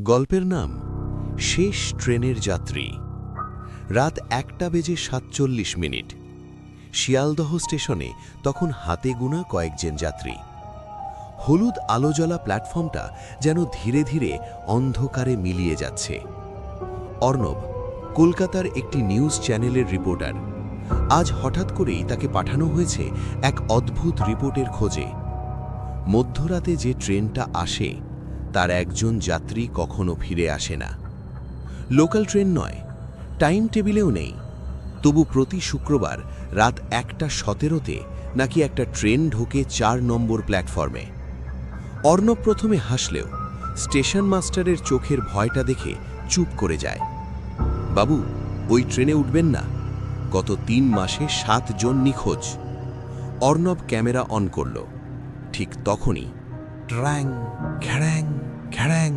গল্পের নাম শেষ ট্রেনের যাত্রী। রাত 1:47 শিয়ালদহ স্টেশনে তখন হাতে গোনা কয়েকজন যাত্রী। হলুদ আলোজ্বলা প্ল্যাটফর্মটা যেন ধীরে ধীরে অন্ধকারে মিলিয়ে যাচ্ছে। অর্ণব কলকাতার একটি নিউজ চ্যানেলের রিপোর্টার। আজ হঠাৎ করেই তাকে পাঠানো হয়েছে এক অদ্ভুত রিপোর্টের খোঁজে। মধ্যরাতে যে ট্রেনটা আসে তার একজন যাত্রী কখনো ফিরে আসে না। লোকাল ট্রেন নয়, টাইম টেবিলেও নেই, তবু প্রতি শুক্রবার রাত 1:17 নাকি একটা ট্রেন ঢোকে 4 নম্বর প্ল্যাটফর্মে। অর্ণব প্রথমে হাসলেও স্টেশন মাস্টারের চোখের ভয়টা দেখে চুপ করে যায়। বাবু, ওই ট্রেনে উঠবেন না, গত 3 মাসে 7 জন নিখোঁজ। অর্ণব ক্যামেরা অন করল। ঠিক তখনই ট্র্যাং ঘ্যাড়্যাং ঘ্যাড়্যাং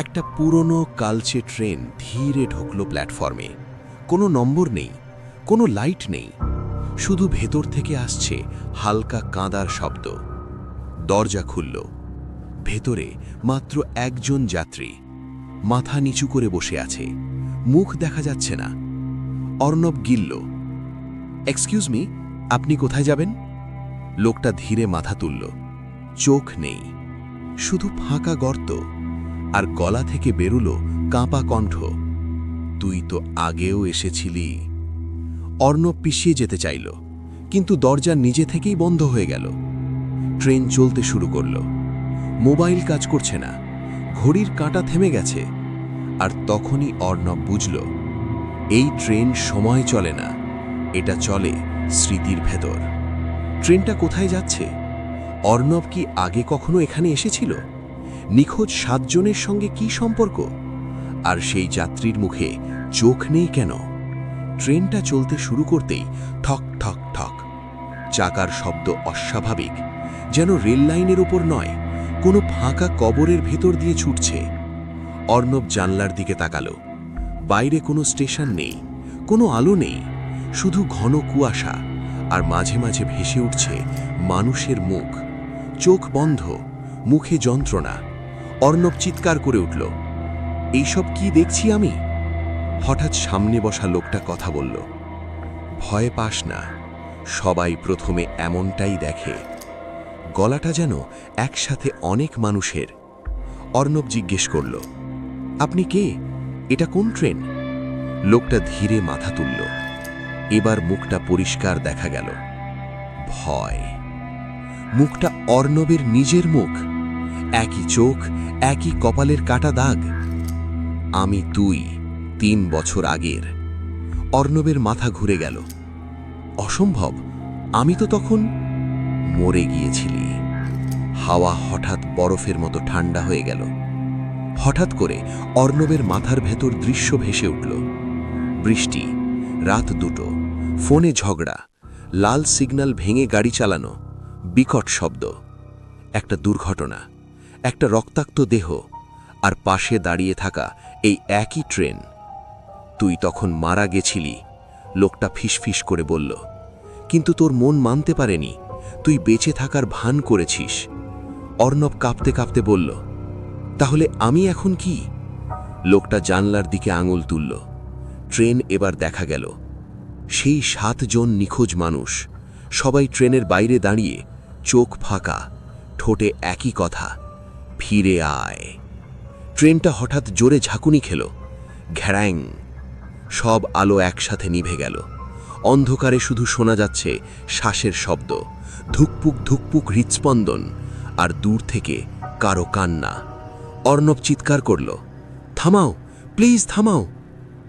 একটা পুরনো কালচে ট্রেন ধীরে ঢুকল প্ল্যাটফর্মে। কোনো নম্বর নেই, কোনো লাইট নেই, শুধু ভেতর থেকে আসছে হালকা কাঁদার শব্দ। দরজা খুলল। ভেতরে মাত্র একজন যাত্রী, মাথা নিচু করে বসে আছে, মুখ দেখা যাচ্ছে না। অর্ণব গিলল, এক্সকিউজ মি, আপনি কোথায় যাবেন? লোকটা ধীরে মাথা তুলল। চোখ নেই, শুধু ফাঁকা গর্ত, আর গলা থেকে বেরুলো কাঁপা কণ্ঠ, তুই তো আগেও এসেছিলি। অর্ণব পিছিয়ে যেতে চাইল, কিন্তু দরজা নিজে থেকেই বন্ধ হয়ে গেল। ট্রেন চলতে শুরু করল। মোবাইল কাজ করছে না, ঘড়ির কাঁটা থেমে গেছে। আর তখনই অর্ণব বুঝল, এই ট্রেন সময় চলে না, এটা চলে স্মৃতির ভেতর। ট্রেনটা কোথায় যাচ্ছে? অর্ণব কি আগে কখনো এখানে এসেছিল? নিখোঁজ 7 জনের সঙ্গে কি সম্পর্ক? আর সেই যাত্রীর মুখে চোখ নেই কেন? ট্রেনটা চলতে শুরু করতেই ঠক ঠক ঠক চাকার শব্দ অস্বাভাবিক, যেন রেল লাইনের উপর নয়, কোনো ফাঁকা কবরের ভেতর দিয়ে ছুটছে। অর্ণব জানলার দিকে তাকালো। বাইরে কোনো স্টেশন নেই, কোনো আলো নেই, শুধু ঘন কুয়াশা, আর মাঝে মাঝে ভেসে উঠছে মানুষের মুখ। চোখ বন্ধ, মুখে যন্ত্রণা। অর্ণব চিৎকার করে উঠল, এইসব কি দেখছি আমি? হঠাৎ সামনে বসা লোকটা কথা বলল, ভয় পাস না, সবাই প্রথমে এমনটাই দেখে। গলাটা যেন একসাথে অনেক মানুষের। অর্ণব জিজ্ঞেস করল, আপনি কে? এটা কোন ট্রেন? লোকটা ধীরে মাথা তুলল। এবার মুখটা পরিষ্কার দেখা গেল। ভয়। মুখটা অর্ণবের নিজের মুখ, একই চোখ, একই কপালের কাটা দাগ। আমি তুই 3 বছর আগের। অর্ণবের মাথা ঘুরে গেল। অসম্ভব, আমি তো তখন মরে গিয়েছিলি। হাওয়া হঠাৎ বরফের মতো ঠান্ডা হয়ে গেল। হঠাৎ করে অর্ণবের মাথার ভেতর দৃশ্য ভেসে উঠল। বৃষ্টি, রাত 2, ফোনে ঝগড়া, লাল সিগন্যাল ভেঙে গাড়ি চালানো, বিকট শব্দ। একটা দুর্ঘটনা, একটা রক্তাক্ত দেহ, আর পাশে দাঁড়িয়ে থাকা এই একই ট্রেন। তুই তখন মারা গেছিলি, লোকটা ফিসফিস করে বলল, কিন্তু তোর মন মানতে পারেনি, তুই বেঁচে থাকার ভান করেছিস। অর্ণব কাঁপতে কাঁপতে বলল, তাহলে আমি এখন কি? লোকটা জানলার দিকে আঙুল তুলল। ট্রেন এবার দেখা গেল। সেই 7 জন নিখোঁজ মানুষ, সবাই ট্রেনের বাইরে দাঁড়িয়ে, চোখ ফাঁকা, ঠোঁটে একই কথা, ফিরে আয়। ট্রেনটা হঠাৎ জোরে ঝাঁকুনি খেল। ঘ্যাড়্যাং। সব আলো একসাথে নিভে গেল। অন্ধকারে শুধু শোনা যাচ্ছে শ্বাসের শব্দ, ধুকপুক ধুকপুক হৃৎস্পন্দন, আর দূর থেকে কারো কান্না। অর্ণব চিৎকার করল, থামাও, প্লিজ থামাও।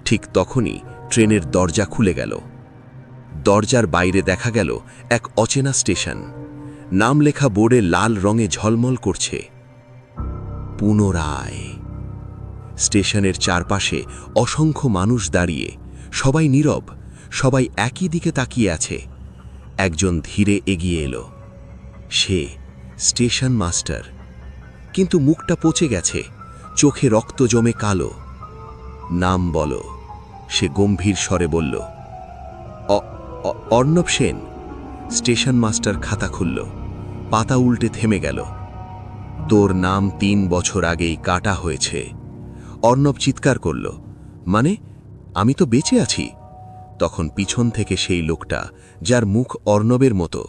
ঠিক তখনই ট্রেনের দরজা খুলে গেল। দরজার বাইরে দেখা গেল এক অচেনা স্টেশন। নাম লেখা বোর্ডে লাল রঙে ঝলমল করছে, পুনরায়। স্টেশনের চারপাশে অসংখ্য মানুষ দাঁড়িয়ে, সবাই নীরব, সবাই একই দিকে তাকিয়ে আছে। একজন ধীরে এগিয়ে এলো। সে স্টেশন মাস্টার, কিন্তু মুখটা পচে গেছে, চোখে রক্ত জমে কালো। নাম বলো, সে গম্ভীর স্বরে বলল। অর্ণব সেন। স্টেশন মাস্টার খাতা খুলল, পাতা উল্টে থেমে গেল। তোর নাম 3 বছর আগেই কাটা হয়েছে। অর্ণব চিৎকার করল, মানে আমি তো বেঁচে আছি। তখন পিছন থেকে সেই লোকটা, যার মুখ অর্ণবের মতো,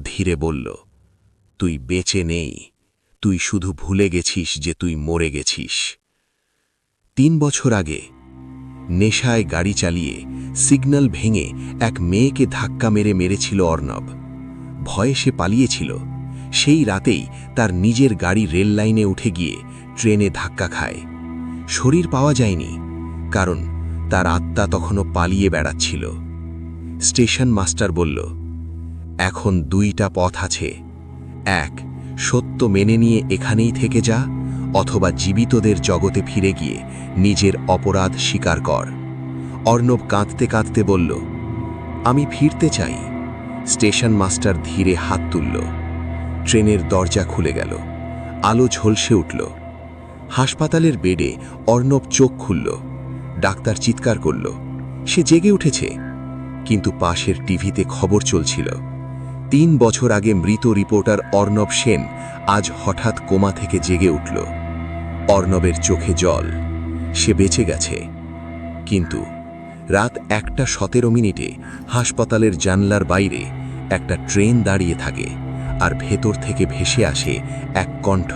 ধীরে বলল, তুই বেঁচে নেই, তুই শুধু ভুলে গেছিস যে তুই মরে গেছিস। 3 বছর আগে নেশায় গাড়ি চালিয়ে সিগন্যাল ভেঙে এক মেয়েকে ধাক্কা মেরেছিল অর্ণব। ভয়ে সে পালিয়েছিল। সেই রাতেই তার নিজের গাড়ি রেল লাইনে উঠে গিয়ে ট্রেনে ধাক্কা খায়। শরীর পাওয়া যায়নি, কারণ তার আত্মা তখনও পালিয়ে বেড়াচ্ছিল। স্টেশন মাস্টার বলল, এখন 2টা পথ আছে, এক, সত্য মেনে নিয়ে এখানেই থেকে যা, অথবা জীবিতদের জগতে ফিরে গিয়ে নিজের অপরাধ স্বীকার কর। অর্ণব কাঁদতে কাঁদতে বলল, আমি ফিরতে চাই। স্টেশন মাস্টার ধীরে হাত তুলল। ট্রেনের দরজা খুলে গেল, আলো ঝলসে উঠল। হাসপাতালের বেডে অর্ণব চোখ খুলল। ডাক্তার চিৎকার করল, সে জেগে উঠেছে। কিন্তু পাশের টিভিতে খবর চলছিল, 3 বছর আগে মৃত রিপোর্টার অর্ণব সেন আজ হঠাৎ কোমা থেকে জেগে উঠল। অর্ণবের চোখে জল, সে বেঁচে গেছে। কিন্তু রাত 1:17 হাসপাতালের জানলার বাইরে একটা ট্রেন দাঁড়িয়ে থাকে, আর ভেতর থেকে ভেসে আসে এক কণ্ঠ,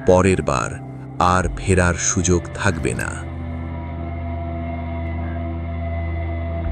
পরের বার আর ফেরার সুযোগ থাকবে না।